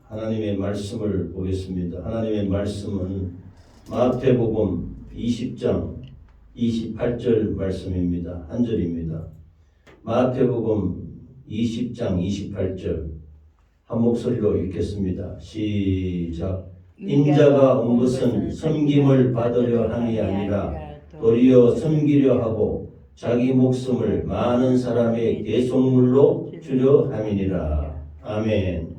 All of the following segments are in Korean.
하나님의 말씀을 보겠습니다. 하나님의 말씀은 마태복음 20장 28절 말씀입니다. 한 절입니다. 마태복음 20장 28절 한 목소리로 읽겠습니다. 시작. 인자가 온 것은 섬김을 받으려 함이 아니라 도리어 섬기려 하고 자기 목숨을 많은 사람의 대속물로 주려 함이니라. 아멘.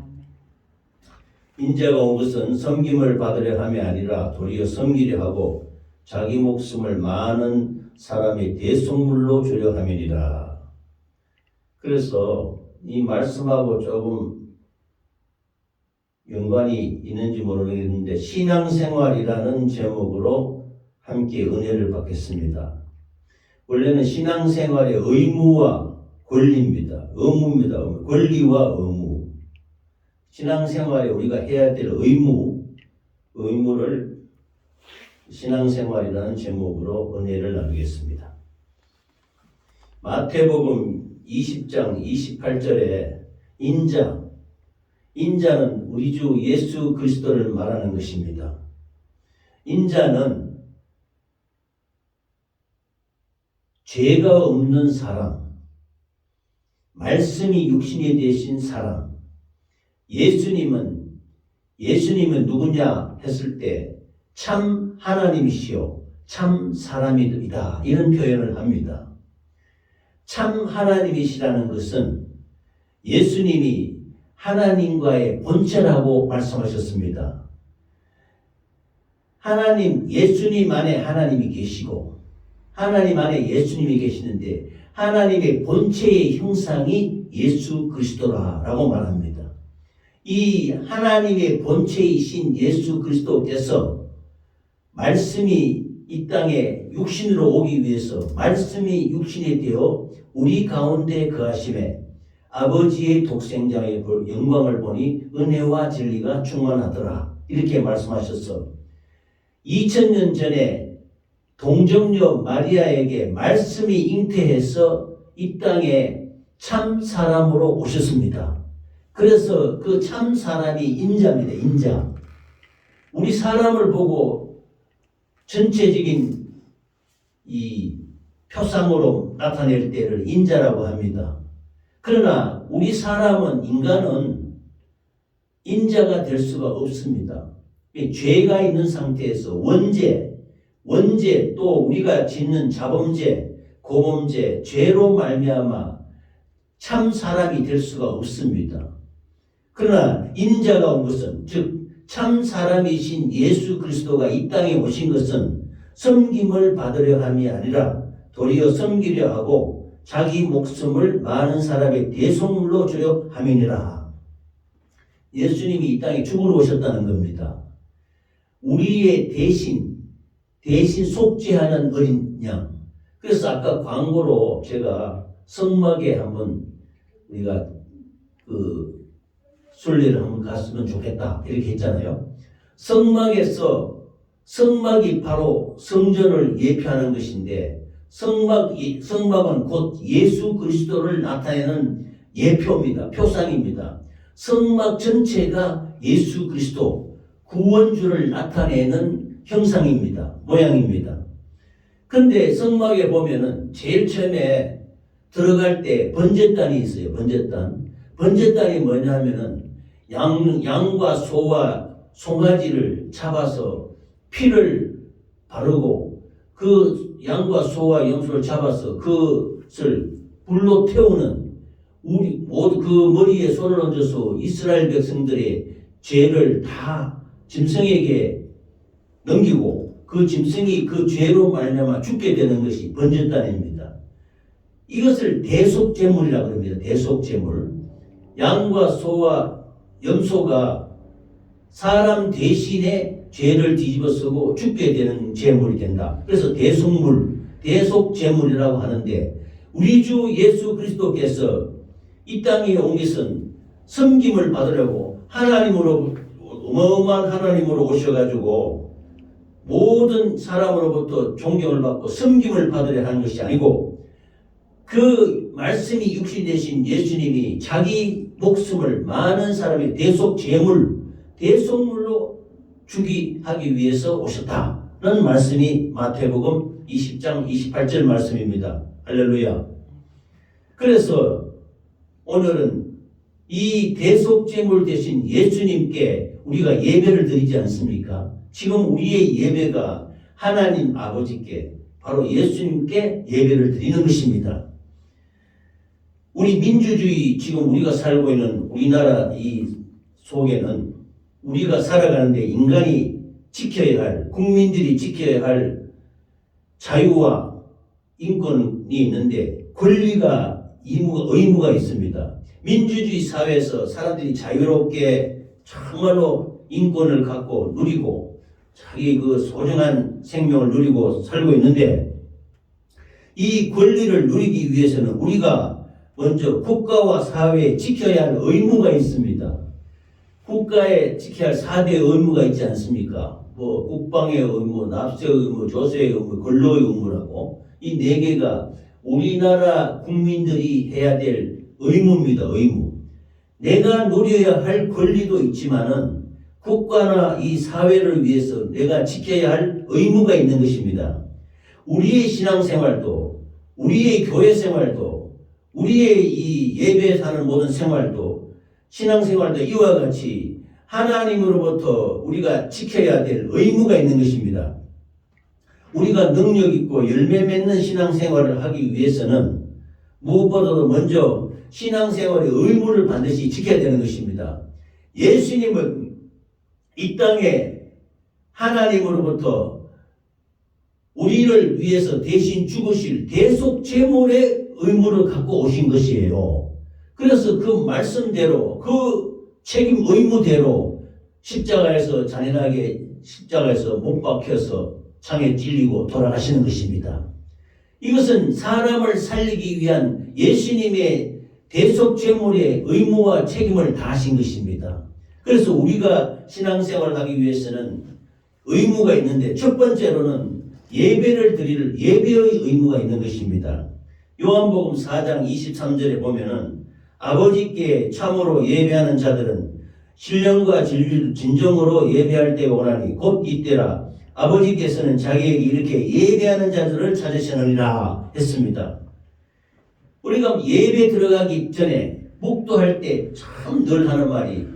인자가 온 것은 섬김을 받으려 함이 아니라 도리어 섬기려 하고 자기 목숨을 많은 사람의 대속물로 주려 함이니라. 그래서 이 말씀하고 조금 연관이 있는지 모르겠는데 신앙생활이라는 제목으로 함께 은혜를 받겠습니다. 원래는 신앙생활의 의무와 권리입니다. 의무입니다. 권리와 의무. 신앙생활에 우리가 해야 될 의무를 신앙생활이라는 제목으로 은혜를 나누겠습니다. 마태복음 20장 28절에 인자는 우리 주 예수 그리스도를 말하는 것입니다. 인자는 죄가 없는 사람, 말씀이 육신이 되신 사람, 예수님은 누구냐 했을 때 참 하나님이시요 참 사람이다 이런 표현을 합니다. 참 하나님이시라는 것은 예수님이 하나님과의 본체라고 말씀하셨습니다. 예수님 안에 하나님이 계시고 하나님 안에 예수님이 계시는데 하나님의 본체의 형상이 예수 그리스도라고 말합니다. 이 하나님의 본체이신 예수 그리스도께서 말씀이 이 땅에 육신으로 오기 위해서 말씀이 육신이 되어 우리 가운데 거하심에 아버지의 독생자의 영광을 보니 은혜와 진리가 충만하더라 이렇게 말씀하셔서 2000년 전에 동정녀 마리아에게 말씀이 잉태해서 이 땅에 참 사람으로 오셨습니다. 그래서 그 참 사람이 인자입니다. 인자. 우리 사람을 보고 전체적인 이 표상으로 나타낼 때를 인자라고 합니다. 그러나 우리 인간은 인자가 될 수가 없습니다. 죄가 있는 상태에서 원죄 또 우리가 짓는 자범죄, 고범죄, 죄로 말미암아 참 사람이 될 수가 없습니다. 그러나 인자가 온 것은 즉 참 사람이신 예수 그리스도가 이 땅에 오신 것은 섬김을 받으려 함이 아니라 도리어 섬기려 하고 자기 목숨을 많은 사람의 대속물로 주려 함이니라. 예수님이 이 땅에 죽으러 오셨다는 겁니다. 우리의 대신 속죄하는 어린 양. 그래서 아까 광고로 제가 성막에 한번 우리가 순례를 한번 갔으면 좋겠다 이렇게 했잖아요. 성막이 바로 성전을 예표하는 것인데 성막은 곧 예수 그리스도를 나타내는 예표입니다. 표상입니다. 성막 전체가 예수 그리스도 구원주를 나타내는 형상입니다. 모양입니다. 근데 성막에 보면은 제일 처음에 들어갈 때 번제단이 있어요. 번제단이 뭐냐면은 양과 소와 송아지를 잡아서 피를 바르고 그 양과 소와 염소를 잡아서 그것을 불로 태우는 그 머리에 손을 얹어서 이스라엘 백성들의 죄를 다 짐승에게 넘기고 그 짐승이 그 죄로 말미암아 죽게 되는 것이 번제단입니다. 이것을 대속제물이라고 합니다. 대속제물. 양과 소와 염소가 사람 대신에 죄를 뒤집어쓰고 죽게 되는 제물이 된다. 그래서 대속제물이라고 하는데 우리 주 예수 그리스도께서 이 땅에 온 것은 섬김을 받으려고 어마어마한 하나님으로 오셔가지고 모든 사람으로부터 존경을 받고 섬김을 받으려 하는 것이 아니고 그 말씀이 육신 되신 예수님이 자기 목숨을 많은 사람의 대속 제물, 대속물로 하기 위해서 오셨다는 말씀이 마태복음 20장 28절 말씀입니다. 할렐루야. 그래서 오늘은 이 대속제물 대신 예수님께 우리가 예배를 드리지 않습니까? 지금 우리의 예배가 하나님 아버지께, 바로 예수님께 예배를 드리는 것입니다. 우리 민주주의, 지금 우리가 살고 있는 우리나라 이 속에는 우리가 살아가는데 인간이 지켜야 할, 국민들이 지켜야 할 자유와 인권이 있는데 권리가 의무가 있습니다. 민주주의 사회에서 사람들이 자유롭게 정말로 인권을 갖고 누리고 자기 그 소중한 생명을 누리고 살고 있는데, 이 권리를 누리기 위해서는 우리가 먼저 국가와 사회에 지켜야 할 의무가 있습니다. 국가에 지켜야 할 4대 의무가 있지 않습니까? 뭐 국방의 의무, 납세의 의무, 조세의 의무, 근로의 의무라고, 이 4개가 우리나라 국민들이 해야 될 의무입니다. 의무. 내가 누려야 할 권리도 있지만은 국가나 이 사회를 위해서 내가 지켜야 할 의무가 있는 것입니다. 우리의 신앙생활도, 우리의 교회생활도, 우리의 이 예배 사는 모든 생활도, 신앙생활도 이와 같이 하나님으로부터 우리가 지켜야 될 의무가 있는 것입니다. 우리가 능력 있고 열매 맺는 신앙생활을 하기 위해서는 무엇보다도 먼저 신앙생활의 의무를 반드시 지켜야 되는 것입니다. 예수님은 이 땅에 하나님으로부터 우리를 위해서 대신 죽으실 대속 제물의 의무를 갖고 오신 것이에요. 그래서 그 말씀대로, 그 책임 의무대로 십자가에서 잔인하게 십자가에서 못 박혀서 창에 찔리고 돌아가시는 것입니다. 이것은 사람을 살리기 위한 예수님의 대속 제물의 의무와 책임을 다하신 것입니다. 그래서 우리가 신앙생활을 하기 위해서는 의무가 있는데, 첫 번째로는 예배를 드릴 예배의 의무가 있는 것입니다. 요한복음 4장 23절에 보면은 아버지께 참으로 예배하는 자들은 신령과 진정으로 예배할 때가 오나니 곧 이때라. 아버지께서는 자기에게 이렇게 예배하는 자들을 찾으시느니라 했습니다. 우리가 예배 들어가기 전에 묵도할 때 참 늘 하는 말이,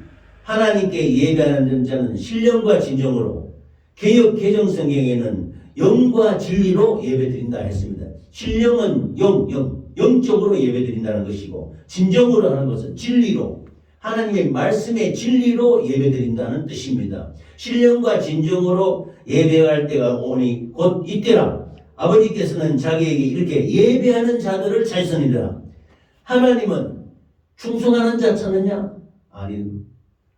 하나님께 예배하는 자는 신령과 진정으로, 개역 개정 성경에는 영과 진리로 예배드린다 했습니다. 신령은 영적으로 예배드린다는 것이고, 진정으로 하는 것은 진리로, 하나님의 말씀의 진리로 예배드린다는 뜻입니다. 신령과 진정으로 예배할 때가 오니 곧 이때라. 아버지께서는 자기에게 이렇게 예배하는 자들을 찾으시니라. 하나님은 충성하는 자 찾느냐? 아니요.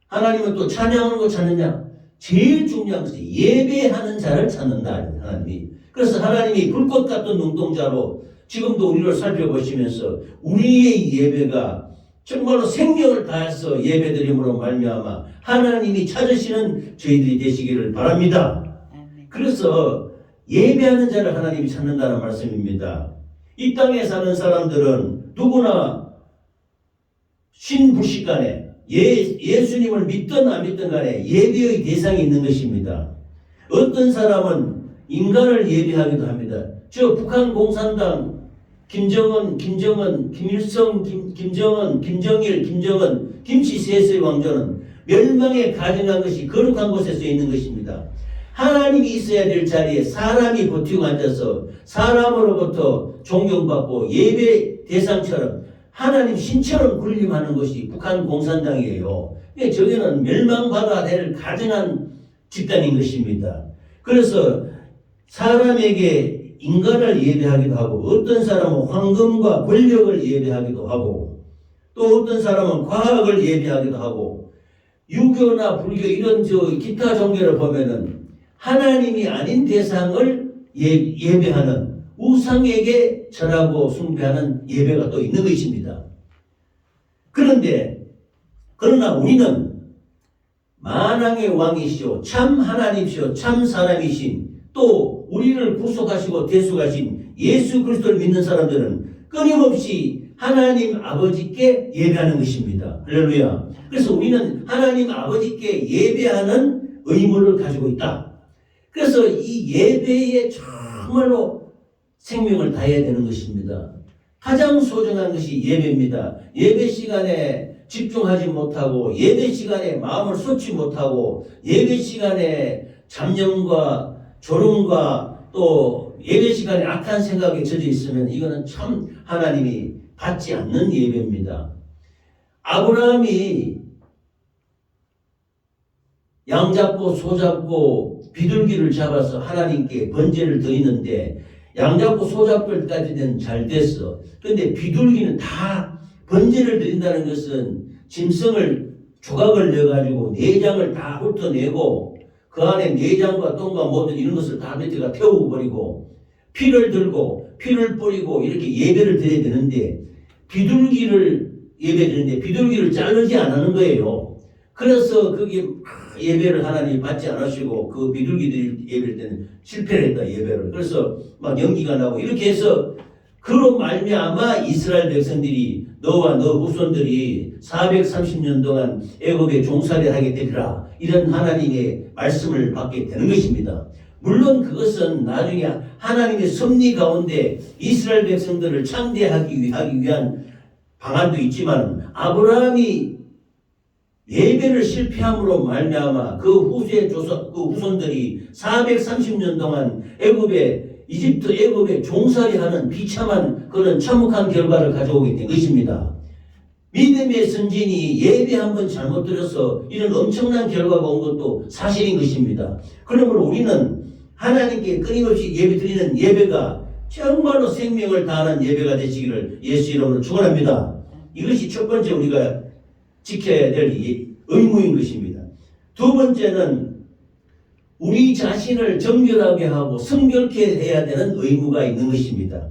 하나님은 또 찬양하는 거 찾느냐? 제일 중요한 것이 예배하는 자를 찾는다, 하나님이. 그래서 하나님이 불꽃 같은 눈동자로 지금도 우리를 살펴보시면서 우리의 예배가 정말로 생명을 다해서 예배드림으로 말미암아 하나님이 찾으시는 저희들이 되시기를 바랍니다. 그래서 예배하는 자를 하나님이 찾는다는 말씀입니다. 이 땅에 사는 사람들은 누구나 신불식간에 예수님을 믿든 안 믿든 간에 예배의 대상이 있는 것입니다. 어떤 사람은 인간을 예배하기도 합니다. 저 북한 공산당 김정은, 김일성, 김정은, 김정일, 김정은, 김치 세세 왕조는 멸망에 가증한 것이 거룩한 곳에서 있는 것입니다. 하나님이 있어야 될 자리에 사람이 버티고 앉아서 사람으로부터 존경받고 예배 대상처럼 하나님 신처럼 군림하는 것이 북한 공산당이에요. 저게는 멸망받아야 될 가증한 집단인 것입니다. 그래서 사람에게 인간을 예배하기도 하고, 어떤 사람은 황금과 권력을 예배하기도 하고, 또 어떤 사람은 과학을 예배하기도 하고, 유교나 불교 이런 기타 종교를 보면은 하나님이 아닌 대상을 예배하는, 우상에게 절하고 숭배하는 예배가 또 있는 것입니다. 그러나 우리는 만왕의 왕이시오, 참 하나님이시오, 참 사람이신, 또 우리를 구속하시고 대속하신 예수 그리스도를 믿는 사람들은 끊임없이 하나님 아버지께 예배하는 것입니다. 할렐루야. 그래서 우리는 하나님 아버지께 예배하는 의무를 가지고 있다. 그래서 이 예배에 정말로 생명을 다해야 되는 것입니다. 가장 소중한 것이 예배입니다. 예배 시간에 집중하지 못하고, 예배 시간에 마음을 쏟지 못하고, 예배 시간에 잡념과 졸음과 또 예배 시간에 악한 생각에 젖어 있으면 이거는 참 하나님이 받지 않는 예배입니다. 아브라함이 양 잡고 소 잡고 비둘기를 잡아서 하나님께 번제를 드리는데, 양 잡고 소 잡을 때까지는 잘 됐어. 그런데 비둘기는 다 번제를 드린다는 것은 짐승을 조각을 내가지고 내장을 다 훑어내고 그 안에 내장과 똥과 모든 이런 것을 다 밑에가 태워버리고 피를 들고 피를 뿌리고 이렇게 예배를 드려야 되는데, 비둘기를 예배드리는데 비둘기를 자르지 않는 거예요. 그래서 그게 예배를 하나님이 받지 않으시고 그 비둘기들이 예배할 때는 실패를 했다, 예배를. 그래서 막 연기가 나고 이렇게 해서 그로 말미암아 이스라엘 백성들이 너와 너 후손들이 430년 동안 애굽에 종살이를 하게 되리라, 이런 하나님의 말씀을 받게 되는 것입니다. 물론 그것은 나중에 하나님의 섭리 가운데 이스라엘 백성들을 창대하기 위한 방안도 있지만, 아브라함이 예배를 실패함으로 말미암아 그 후손들이 430년 동안 애굽에 종살이하는 비참한 그런 참혹한 결과를 가져오게 된 것입니다. 믿음의 선진이 예배 한번 잘못 드려서 이런 엄청난 결과가 온 것도 사실인 것입니다. 그러므로 우리는 하나님께 끊임없이 예배 드리는 예배가 정말로 생명을 다하는 예배가 되시기를 예수 이름으로 축원합니다. 이것이 첫 번째 우리가 지켜야 될 의무인 것입니다. 두 번째는 우리 자신을 정결하게 하고 성결케 해야 되는 의무가 있는 것입니다.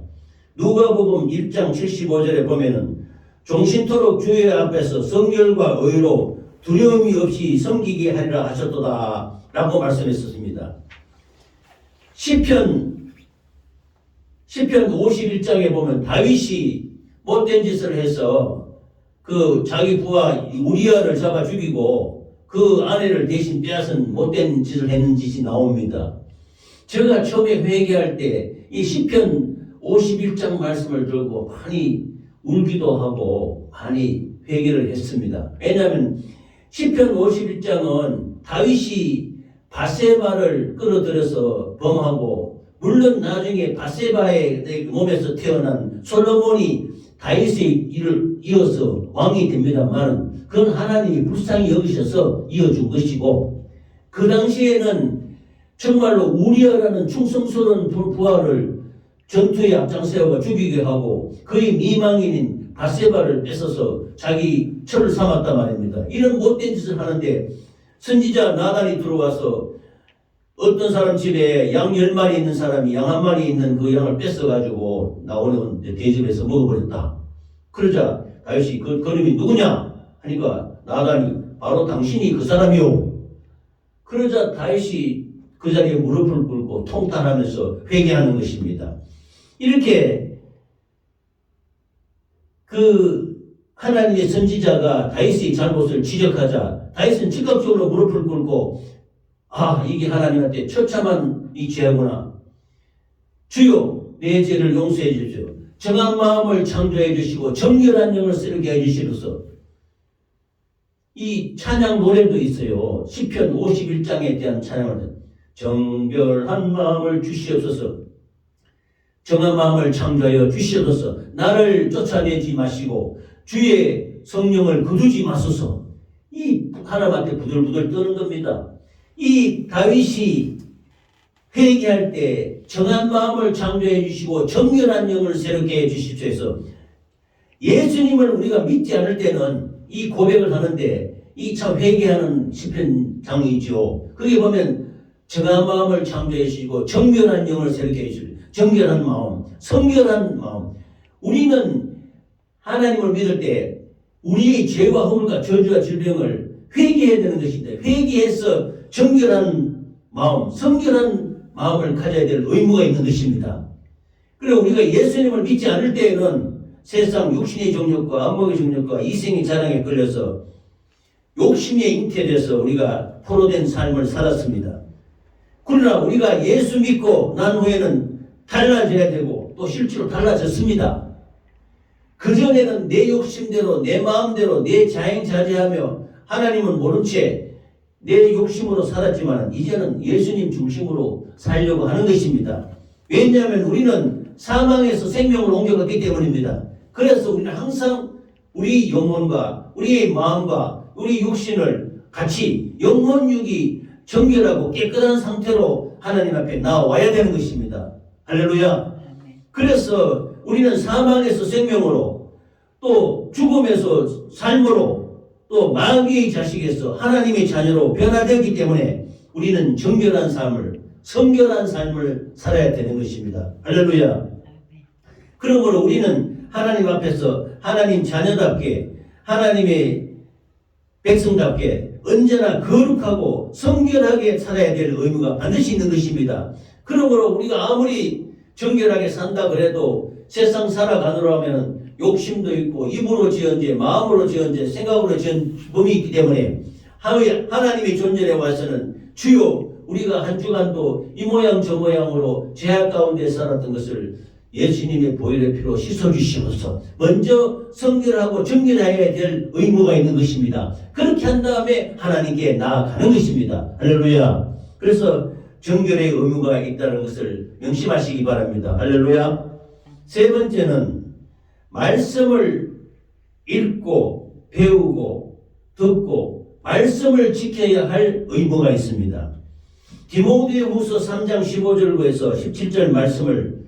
누가복음 1장 75절에 보면은 종신토록 주의 앞에서 성결과 의로 두려움이 없이 섬기게 하리라 하셨도다 라고 말씀했었습니다. 시편 51장에 보면 다윗이 못된 짓을 해서 그 자기 부하 우리아를 잡아 죽이고 그 아내를 대신 빼앗은 못된 짓을 했는 짓이 나옵니다. 제가 처음에 회개할 때 이 시편 51장 말씀을 들고 많이 울기도 하고 많이 회개를 했습니다. 왜냐하면 시편 51장은 다윗이 바세바를 끌어들여서 범하고, 물론 나중에 바세바의 몸에서 태어난 솔로몬이 다윗의 일을 이어서 왕이 됩니다만, 그건 하나님이 불쌍히 여기셔서 이어준 것이고, 그 당시에는 정말로 우리아라는 충성스러운 부하를 전투에 앞장세워가 죽이게 하고 그의 미망인인 바세바를 뺏어서 자기 철을 삼았단 말입니다. 이런 못된 짓을 하는데 선지자 나단이 들어와서 어떤 사람 집에 양 10마리 있는 사람이 양 1마리 있는 그 양을 뺏어가지고 나오는 대접해서 먹어버렸다. 그러자 다윗이 그 그놈이 누구냐 하니까 나단이 바로 당신이 그 사람이요. 그러자 다윗이 그 자리에 무릎을 꿇고 통탄하면서 회개하는 것입니다. 이렇게 그 하나님의 선지자가 다윗의 잘못을 지적하자 다윗은 즉각적으로 무릎을 꿇고 이게 하나님한테 처참한 이 죄구나. 주여 내 죄를 용서해 주십시오. 정한 마음을 창조해 주시고 정결한 영을 새롭게 해 주시소서. 이 찬양 노래도 있어요. 시편 51장에 대한 찬양을 정결한 마음을 주시옵소서. 정한 마음을 창조하여 주시옵소서. 나를 쫓아내지 마시고 주의 성령을 거두지 마소서. 이 하나님한테 부들부들 떠는 겁니다. 이 다윗이 회개할 때 정한 마음을 창조해 주시고 정결한 영을 새롭게 해 주십시오 해서 예수님을 우리가 믿지 않을 때는 이 고백을 하는데 이 참 회개하는 시편장이죠. 거기 보면 정한 마음을 창조해 주시고 정결한 영을 새롭게 해 주시고 정결한 마음, 성결한 마음. 우리는 하나님을 믿을 때 우리의 죄와 허물과 저주와 질병을 회개해야 되는 것인데 회개해서 정결한 마음, 성결한 마음을 가져야 될 의무가 있는 것입니다. 그리고 우리가 예수님을 믿지 않을 때에는 세상 육신의 정욕과 안목의 정욕과 이생의 자랑에 끌려서 욕심에 잉태돼서 우리가 포로된 삶을 살았습니다. 그러나 우리가 예수 믿고 난 후에는 달라져야 되고 또 실제로 달라졌습니다. 그전에는 내 욕심대로 내 마음대로 내 자행자재하며 하나님은 모른 채 내 욕심으로 살았지만 이제는 예수님 중심으로 살려고 하는 것입니다. 왜냐하면 우리는 사망에서 생명으로 옮겨갔기 때문입니다. 그래서 우리는 항상 우리 영혼과 우리의 마음과 우리 육신을 같이 영혼육이 정결하고 깨끗한 상태로 하나님 앞에 나와야 되는 것입니다. 할렐루야. 그래서 우리는 사망에서 생명으로 또 죽음에서 삶으로 또 마귀의 자식에서 하나님의 자녀로 변화되었기 때문에 우리는 정결한 삶을 성결한 삶을 살아야 되는 것입니다. 할렐루야. 그러므로 우리는 하나님 앞에서 하나님 자녀답게 하나님의 백성답게 언제나 거룩하고 성결하게 살아야 될 의무가 반드시 있는 것입니다. 그러므로 우리가 아무리 정결하게 산다 그래도 세상 살아가느라 하면 욕심도 있고 입으로 지은 죄, 마음으로 지은 죄, 생각으로 지은 범이 있기 때문에 하나님의 존전에 와서는 주여 우리가 한 주간도 이 모양 저 모양으로 죄악 가운데 살았던 것을 예수님의 보혈의 피로 씻어주시면서 먼저 성결하고 정결해야 될 의무가 있는 것입니다. 그렇게 한 다음에 하나님께 나아가는 것입니다. 할렐루야. 그래서 정결의 의무가 있다는 것을 명심하시기 바랍니다. 할렐루야. 세 번째는 말씀을 읽고 배우고 듣고 말씀을 지켜야 할 의무가 있습니다. 디모데후서 3장 15절에서 17절 말씀을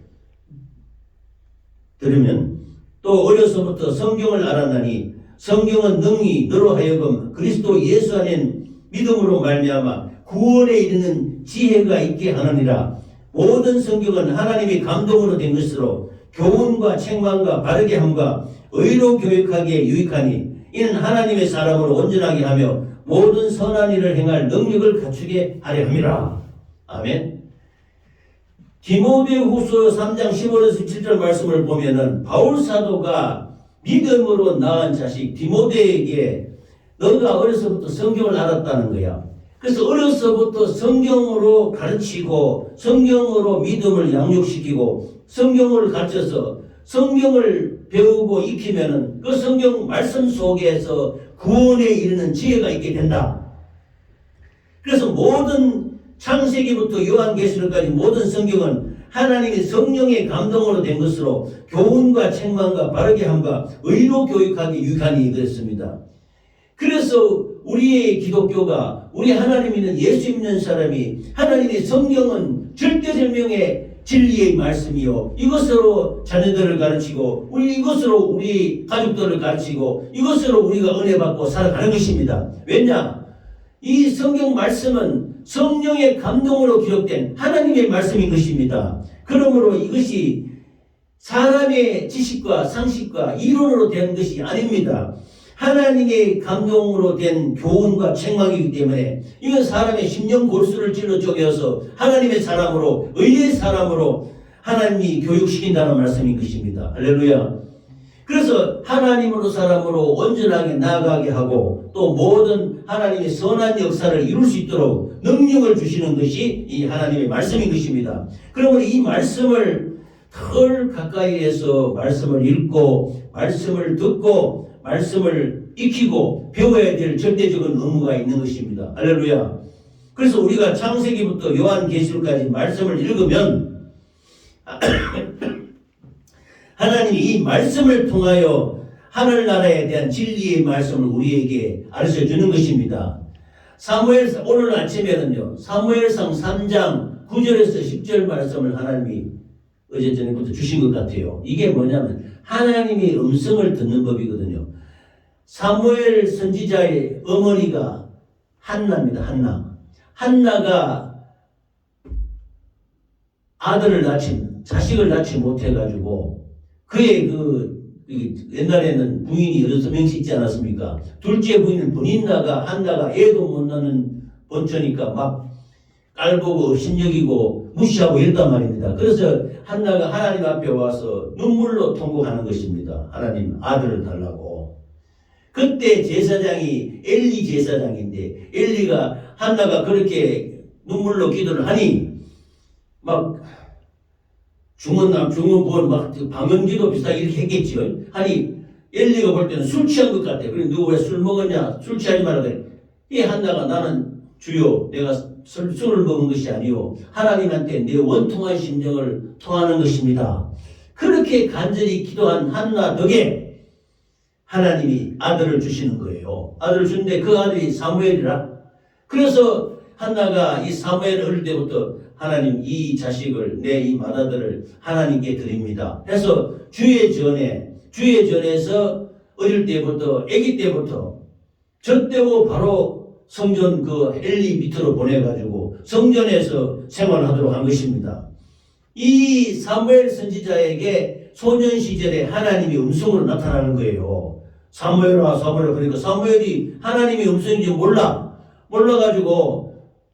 들으면 또 어려서부터 성경을 알았나니 성경은 능히 너로 하여금 그리스도 예수 안에 믿음으로 말미암아 구원에 이르는 지혜가 있게 하느니라. 모든 성경은 하나님의 감동으로 된 것으로 교훈과 책망과 바르게 함과 의로 교육하기에 유익하니 이는 하나님의 사람으로 온전하게 하며 모든 선한 일을 행할 능력을 갖추게 하려 함이라. 아멘. 디모데후서 3장 15에서 17절 말씀을 보면은 바울 사도가 믿음으로 낳은 자식 디모데에게 너가 어려서부터 성경을 알았다는 거야. 그래서 어려서부터 성경으로 가르치고 성경으로 믿음을 양육시키고 성경을 가르쳐서 성경을 배우고 익히면은 그 성경 말씀 속에서 구원에 이르는 지혜가 있게 된다. 그래서 모든 창세기부터 요한계시록까지 모든 성경은 하나님의 성령의 감동으로 된 것으로 교훈과 책망과 바르게 함과 의로 교육하기 유익하니 그랬습니다. 그래서 우리의 기독교가 우리 하나님 믿는 예수 믿는 사람이 하나님의 성경은 절대절명의 진리의 말씀이요 이것으로 자녀들을 가르치고 이것으로 우리 가족들을 가르치고 이것으로 우리가 은혜 받고 살아가는 것입니다. 왜냐? 이 성경 말씀은 성령의 감동으로 기록된 하나님의 말씀인 것입니다. 그러므로 이것이 사람의 지식과 상식과 이론으로 된 것이 아닙니다. 하나님의 감동으로 된 교훈과 책망이기 때문에 이건 사람의 심령 골수를 찔러 쪼개어서 하나님의 사람으로 의의 사람으로 하나님이 교육시킨다는 말씀인 것입니다. 할렐루야. 그래서 하나님으로 사람으로 온전하게 나아가게 하고 또 모든 하나님의 선한 역사를 이룰 수 있도록 능력을 주시는 것이 이 하나님의 말씀인 것입니다. 그러므로 이 말씀을 덜 가까이에서 말씀을 읽고 말씀을 듣고 말씀을 익히고 배워야 될 절대적인 의무가 있는 것입니다. 할렐루야. 그래서 우리가 창세기부터 요한계시록까지 말씀을 읽으면 하나님이 이 말씀을 통하여 하늘나라에 대한 진리의 말씀을 우리에게 알려주는 것입니다. 오늘 아침에는요 사무엘상 3장 9절에서 10절 말씀을 하나님이 어제 저녁부터 주신 것 같아요. 이게 뭐냐면 하나님의 음성을 듣는 법이거든요. 사무엘 선지자의 어머니가 한나입니다. 한나가 자식을 낳지 못해가지고 그의 옛날에는 부인이 6명씩 있지 않았습니까? 둘째 부인은 한나가 애도 못 낳는 본처니까 막 깔보고 업신여기고 무시하고 이랬단 말입니다. 그래서 한나가 하나님 앞에 와서 눈물로 통곡하는 것입니다. 하나님 아들을 달라고. 그때 제사장이 엘리 제사장인데 엘리가 한나가 그렇게 눈물로 기도를 하니 막 중원 부원 막 방언기도 비슷하게 이렇게 했겠지요. 하니 엘리가 볼 때는 술 취한 것 같아. 그래 누구 왜 술 먹었냐? 술 취하지 말라 그래. 이 한나가 나는 주여 내가 술을 먹은 것이 아니요 하나님한테 내 원통한 심정을 통하는 것입니다. 그렇게 간절히 기도한 한나 덕에 하나님이 아들을 주시는 거예요. 아들을 주는데 그 아들이 사무엘이라. 그래서 한나가 이 사무엘 어릴 때부터 하나님 이 자식을 내 이 맏아들을 하나님께 드립니다. 해서 주의 전에서 어릴 때부터 아기 때부터 젖대고 바로 성전 그 엘리 밑으로 보내가지고 성전에서 생활하도록 한 것입니다. 이 사무엘 선지자에게 소년 시절에 하나님이 음성으로 나타나는 거예요. 사무엘아 그러니까 사무엘이 하나님의 음성인지 몰라가지고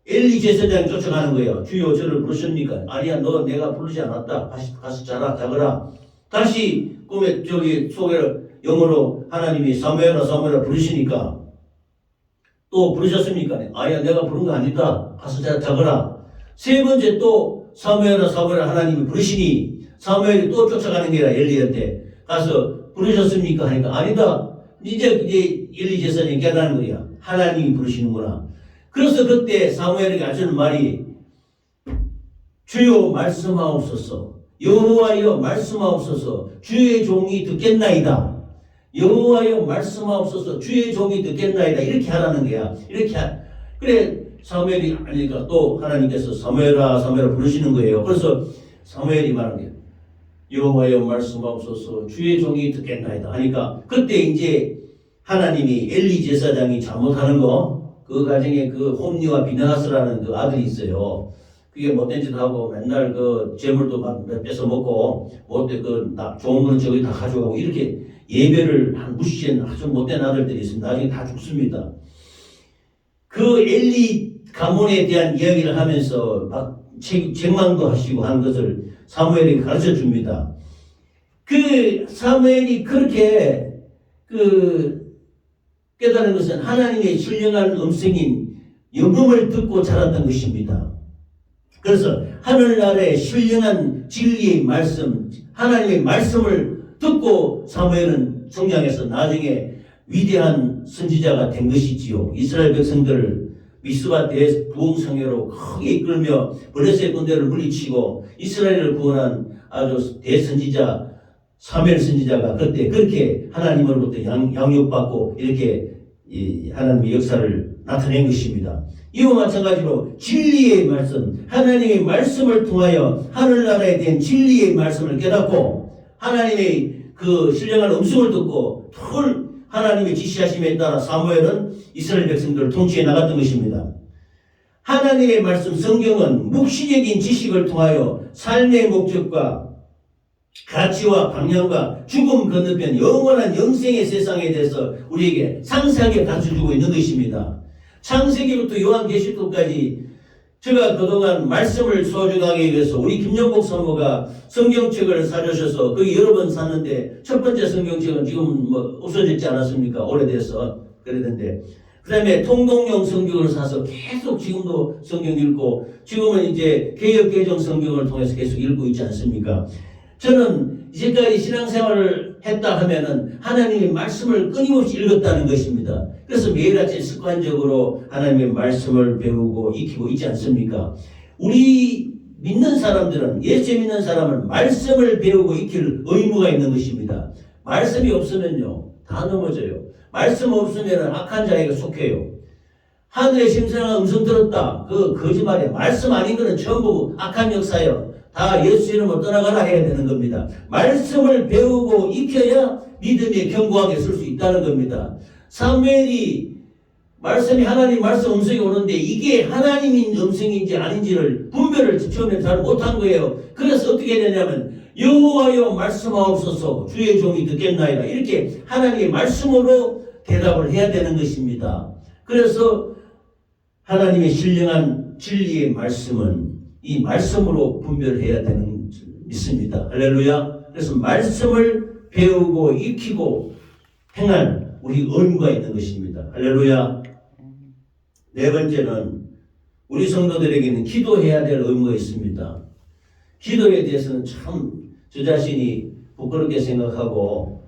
엘리 제사장이 쫓아가는 거예요. 주여 저를 부르십니까? 아니야 너 내가 부르지 않았다. 가서 자거라. 다시 꿈에 속에 영어로 하나님이 사무엘아 부르시니까 또 부르셨습니까? 아니야 내가 부른 거 아니다. 가서 자거라. 세 번째 또 사무엘아 하나님이 부르시니 사무엘이 또 쫓아가는 게 아니라 엘리한테 가서 부르셨습니까? 하니까 아니다. 이제 엘리 제사장이 깨닫는 거야. 하나님이 부르시는구나. 그래서 그때 사무엘에게 하시는 말이 주여 말씀하옵소서. 여호와여 말씀하옵소서. 주의 종이 듣겠나이다. 여호와여 말씀하옵소서. 주의 종이 듣겠나이다. 이렇게 하라는 거야. 그래 사무엘이 하니까 또 하나님께서 사무엘아 부르시는 거예요. 그래서 사무엘이 말하는 거예요. 여호와여 말씀하옵소서. 주의 종이 듣겠나이다. 하니까 그때 이제 하나님이 엘리 제사장이 잘못하는 거 그 가정에 그 홈리와 비나하스라는 그 아들이 있어요. 그게 못된 짓 하고 맨날 그 재물도 막 뺏어 먹고 못된 좋은 거는 저기 다 가져가고 이렇게 예배를 무시한 아주 못된 아들들이 있습니다. 나중에 다 죽습니다. 그 엘리 가문에 대한 이야기를 하면서 막 책망도 하시고 한 것을 사무엘에게 가르쳐 줍니다. 그 사무엘이 그렇게 깨달은 것은 하나님의 신령한 음성인 영음을 듣고 자랐던 것입니다. 그래서 하늘나라의 신령한 진리의 말씀, 하나님의 말씀을 듣고 사무엘은 성장해서 나중에 위대한 선지자가 된 것이지요. 이스라엘 백성들을 미스바 대부흥성회로 크게 이끌며 블레셋 군대를 물리치고 이스라엘을 구원한 아주 대선지자 사무엘 선지자가 그때 그렇게 하나님으로부터 양육받고 이렇게 하나님의 역사를 나타낸 것입니다. 이와 마찬가지로 진리의 말씀, 하나님의 말씀을 통하여 하늘나라에 대한 진리의 말씀을 깨닫고 하나님의 그 신령한 음성을 듣고 하나님의 지시하심에 따라 사무엘은 이스라엘 백성들을 통치해 나갔던 것입니다. 하나님의 말씀 성경은 묵시적인 지식을 통하여 삶의 목적과 가치와 방향과 죽음 건너편 영원한 영생의 세상에 대해서 우리에게 상세하게 가르쳐주고 있는 것입니다. 창세기부터 요한계시록까지 제가 그동안 말씀을 소중하게 위해서 우리 김영복 사모가 성경책을 사주셔서 거기 여러 번 샀는데 첫 번째 성경책은 지금 없어졌지 않았습니까? 오래돼서 그랬는데 그 다음에 통독용 성경을 사서 계속 지금도 성경 읽고 지금은 이제 개역개정 성경을 통해서 계속 읽고 있지 않습니까? 저는 이제까지 신앙생활을 했다 하면은 하나님의 말씀을 끊임없이 읽었다는 것입니다. 그래서 매일 아침 습관적으로 하나님의 말씀을 배우고 익히고 있지 않습니까? 우리 믿는 사람들은, 예수 믿는 사람은 말씀을 배우고 익힐 의무가 있는 것입니다. 말씀이 없으면요 다 넘어져요. 말씀 없으면 악한 자에게 속해요. 하늘의 심상한 음성 들었다. 그 거짓말이에요. 말씀 아닌 거는 전부 악한 역사예요. 다 예수 이름으로 떠나가라 해야 되는 겁니다. 말씀을 배우고 익혀야 믿음에 견고하게 설 수 있다는 겁니다. 사무엘이 말씀이 하나님 말씀 음성이 오는데 이게 하나님인 음성인지 아닌지를 분별을 처음에 잘 못한 거예요. 그래서 어떻게 되냐면 여호와여 말씀하옵소서 주의 종이 듣겠나이다. 이렇게 하나님의 말씀으로 대답을 해야 되는 것입니다. 그래서 하나님의 신령한 진리의 말씀은 이 말씀으로 분별해야 되는 줄 믿습니다. 할렐루야. 그래서 말씀을 배우고 익히고 행할 우리 의무가 있는 것입니다. 할렐루야. 네 번째는 우리 성도들에게는 기도해야 될 의무가 있습니다. 기도에 대해서는 참 저 자신이 부끄럽게 생각하고,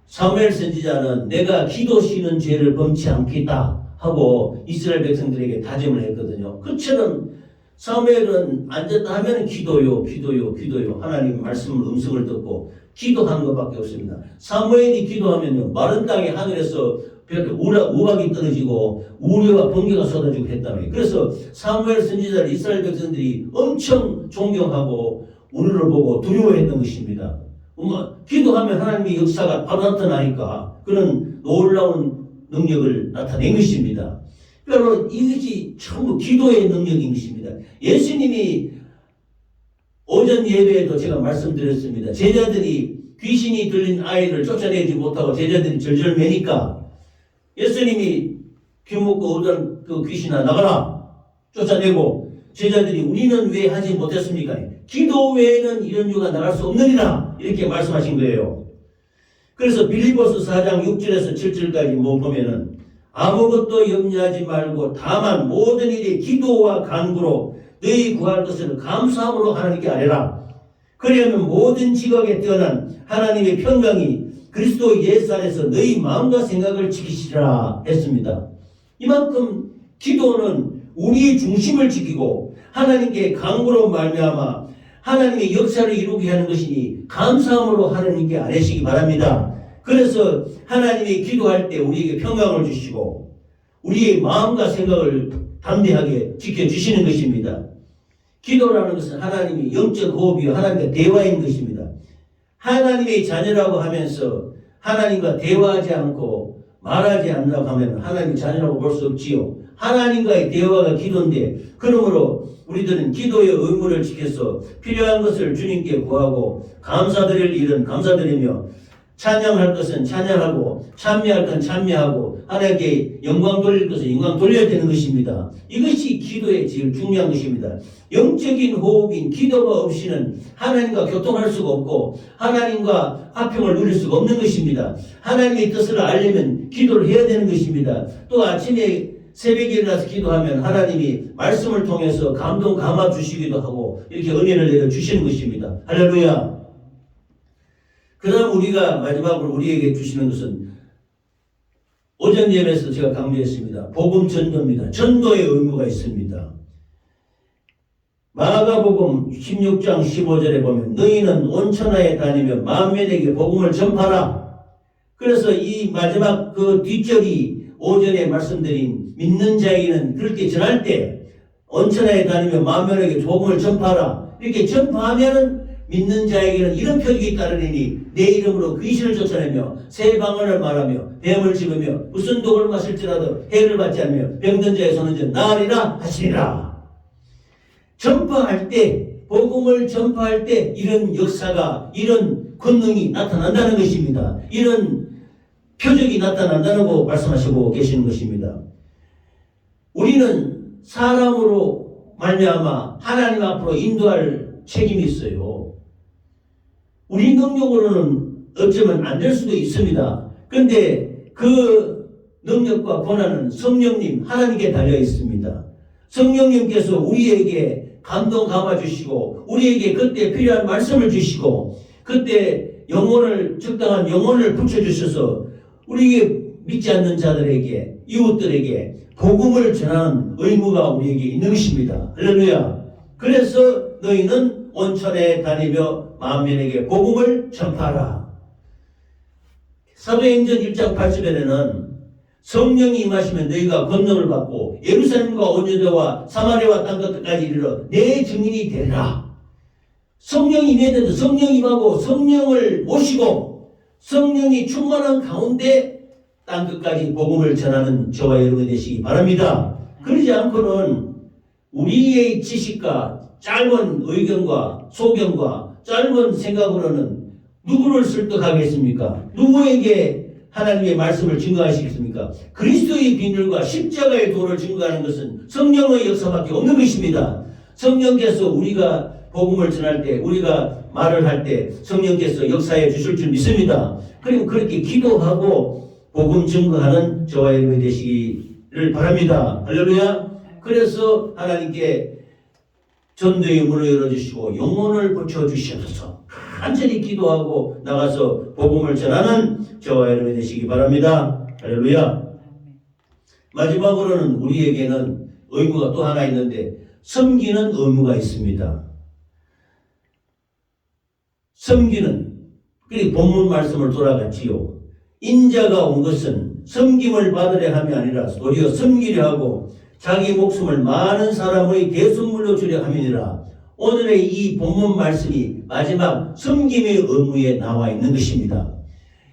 사무엘 선지자는 내가 기도 쉬는 죄를 범치 않겠다 하고 이스라엘 백성들에게 다짐을 했거든요. 그처럼 사무엘은 앉았다 하면 기도요 하나님 말씀을 음성을 듣고 기도하는 것밖에 없습니다. 사무엘이 기도하면요 마른 땅에 하늘에서 우박이 떨어지고 우레와 번개가 쏟아지고 했다며. 그래서 사무엘 선지자를 이스라엘 백성들이 엄청 존경하고 우리를 보고 두려워했던 것입니다. 기도하면 하나님의 역사가 바로 나타나니까 그런 놀라운 능력을 나타낸 것입니다. 여러분, 이것이 전부 기도의 능력인 것입니다. 예수님이 오전 예배에도 제가 말씀드렸습니다. 제자들이 귀신이 들린 아이를 쫓아내지 못하고 제자들이 절절 매니까 예수님이 귀 먹고 오던 그 귀신아 나가라 쫓아내고, 제자들이 우리는 왜 하지 못했습니까? 기도 외에는 이런 유가 나갈 수 없느니라 이렇게 말씀하신 거예요. 그래서 빌립보서 4장 6절에서 7절까지 보면은 아무것도 염려하지 말고 다만 모든 일에 기도와 간구로 너희 구할 것을 감사함으로 하나님께 아뢰라. 그리하면 모든 지각에 뛰어난 하나님의 평강이 그리스도 예수 안에서 너희 마음과 생각을 지키시라 했습니다. 이만큼 기도는 우리의 중심을 지키고 하나님께 간구로 말미암아 하나님의 역사를 이루게 하는 것이니 감사함으로 하나님께 아뢰시기 바랍니다. 그래서 하나님이 기도할 때 우리에게 평강을 주시고 우리의 마음과 생각을 담대하게 지켜주시는 것입니다. 기도라는 것은 하나님이 영적 호흡이요 하나님과 대화인 것입니다. 하나님의 자녀라고 하면서 하나님과 대화하지 않고 말하지 않는다고 하면 하나님의 자녀라고 볼 수 없지요. 하나님과의 대화가 기도인데, 그러므로 우리들은 기도의 의무를 지켜서 필요한 것을 주님께 구하고 감사드릴 일은 감사드리며 찬양할 것은 찬양하고 찬미할 건 찬미하고 하나님께 영광 돌릴 것은 영광 돌려야 되는 것입니다. 이것이 기도의 제일 중요한 것입니다. 영적인 호흡인 기도가 없이는 하나님과 교통할 수가 없고 하나님과 화평을 누릴 수가 없는 것입니다. 하나님의 뜻을 알려면 기도를 해야 되는 것입니다. 또 아침에 새벽에 일어나서 기도하면 하나님이 말씀을 통해서 감동 감화 주시기도 하고 이렇게 은혜를 내려 주시는 것입니다. 할렐루야. 그 다음 우리가 마지막으로 우리에게 주시는 것은 오전 예배에서 제가 강조했습니다. 복음 전도입니다. 전도의 의무가 있습니다. 마가복음 16장 15절에 보면 너희는 온 천하에 다니며 만민에게 복음을 전파라. 그래서 이 마지막 그 뒷절이 오전에 말씀드린 믿는 자에게는 그렇게 전할 때 온 천하에 다니며 만민에게 복음을 전파라. 이렇게 전파하면은 믿는 자에게는 이런 표적이 따르리니 내 이름으로 귀신을 쫓아내며 새 방언을 말하며 뱀을 집으며 무슨 독을 마실지라도 해를 받지 않으며 병든 자의 손은 나으리라 하시리라. 전파할 때, 복음을 전파할 때 이런 역사가, 이런 권능이 나타난다는 것입니다. 이런 표적이 나타난다고 말씀하시고 계시는 것입니다. 우리는 사람으로 말미암아 하나님 앞으로 인도할 책임이 있어요. 우리 능력으로는 어쩌면 안 될 수도 있습니다. 그런데 그 능력과 권한은 성령님, 하나님께 달려 있습니다. 성령님께서 우리에게 감동 감아 주시고 우리에게 그때 필요한 말씀을 주시고 그때 영혼을, 적당한 영혼을 붙여주셔서 우리에게 믿지 않는 자들에게, 이웃들에게 복음을 전하는 의무가 우리에게 있는 것입니다. 할렐루야. 그래서 너희는 온천에 다니며 만민에게 복음을 전파하라. 사도행전 1장 8절에는 성령이 임하시면 너희가 권능을 받고 예루살렘과 온 유다와 사마리아와 땅 끝까지 이르러 내 증인이 되리라. 성령이 임해야 되는데 성령이 임하고 성령을 모시고 성령이 충만한 가운데 땅 끝까지 복음을 전하는 저와 여러분이 되시기 바랍니다. 그러지 않고는 우리의 지식과 짧은 의견과 소견과 짧은 생각으로는 누구를 설득하겠습니까? 누구에게 하나님의 말씀을 증거하시겠습니까? 그리스도의 비밀과 십자가의 도를 증거하는 것은 성령의 역사밖에 없는 것입니다. 성령께서 우리가 복음을 전할 때, 우리가 말을 할 때 성령께서 역사해 주실 줄 믿습니다. 그리고 그렇게 기도하고 복음 증거하는 저와 여러분이 되시기를 바랍니다. 할렐루야. 그래서 하나님께 전도의 문을 열어주시고 영혼을 붙여주시옵소서. 간절히 기도하고 나가서 복음을 전하는 저와 여러분이 되시기 바랍니다. 할렐루야. 마지막으로는 우리에게는 의무가 또 하나 있는데 섬기는 의무가 있습니다. 섬기는, 그리고 본문 말씀을 돌아갔지요. 인자가 온 것은 섬김을 받으려 함이 아니라 도리어 섬기려 하고 자기 목숨을 많은 사람의 대속물로 주려 함이니라. 오늘의 이 본문 말씀이 마지막 섬김의 의무에 나와 있는 것입니다.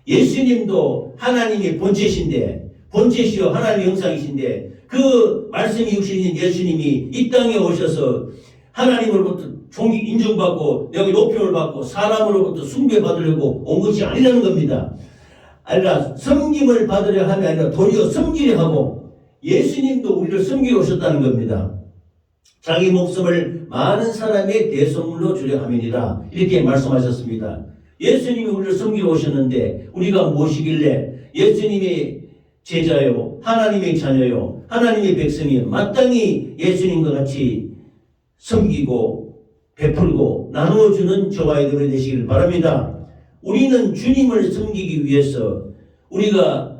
예수님도 하나님의 본체시요 하나님의 형상이신데 그 말씀이 육신인 예수님이 이 땅에 오셔서 하나님으로부터 인정받고 여기 높임을 받고 사람으로부터 숭배받으려고 온 것이 아니라는 겁니다. 아니라 섬김을 받으려 함이 아니라 도리어 섬기려 하고 예수님도 우리를 섬기러 오셨다는 겁니다. 자기 목숨을 많은 사람의 대속물로 주려 함이니라 이렇게 말씀하셨습니다. 예수님이 우리를 섬기러 오셨는데 우리가 무엇이길래 예수님의 제자요 하나님의 자녀요 하나님의 백성이 마땅히 예수님과 같이 섬기고 베풀고 나누어주는 저와 여러분이 되시기를 바랍니다. 우리는 주님을 섬기기 위해서 우리가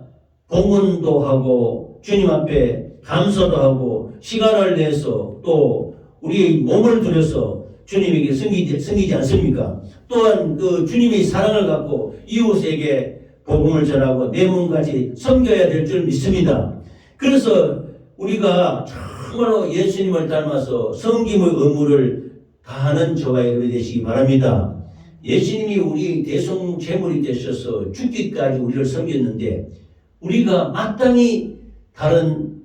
봉헌도 하고 주님 앞에 감사도 하고 시간을 내서 또 우리의 몸을 들여서 주님에게 섬기지 않습니까? 또한 그 주님의 사랑을 갖고 이웃에게 복음을 전하고 내 몸까지 섬겨야 될 줄 믿습니다. 그래서 우리가 정말로 예수님을 닮아서 섬김의 의무를 다하는 저와 여러분이 되시기 바랍니다. 예수님이 우리 대속 제물이 되셔서 죽기까지 우리를 섬겼는데 우리가 마땅히 다른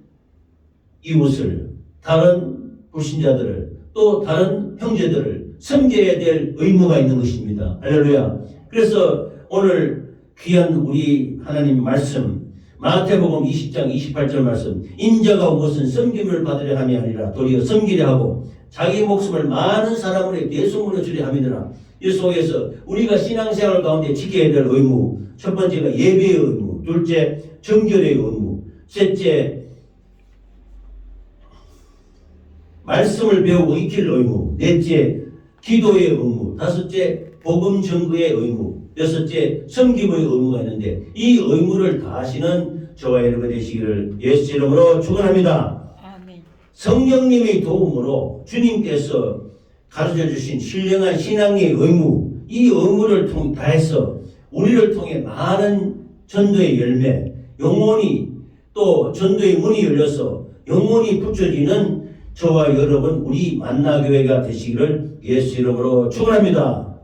이웃을, 다른 불신자들을, 또 다른 형제들을 섬겨야 될 의무가 있는 것입니다. 할렐루야. 그래서 오늘 귀한 우리 하나님 말씀 마태복음 20장 28절 말씀 인자가 온 것은 섬김을 받으려 함이 아니라 도리어 섬기려 하고 자기 목숨을 많은 사람을 대속물로 주려 함이더라. 이 속에서 우리가 신앙생활 가운데 지켜야 될 의무, 첫 번째가 예배의 의무, 둘째 정결의 의무, 셋째 말씀을 배우고 익힐 의무, 넷째 기도의 의무, 다섯째 복음 전거의 의무, 여섯째 섬김의 의무가 있는데 이 의무를 다하시는 저와 여러분 되시기를 예수 이름으로 축원합니다. 성령님의 도움으로 주님께서 가르쳐 주신 신령한 신앙의 의무, 이 의무를 다해서 우리를 통해 많은 전도의 열매, 영혼이 또 전도의 문이 열려서 영혼이 붙여지는 저와 여러분 우리 만나교회가 되시기를 예수 이름으로 축원합니다.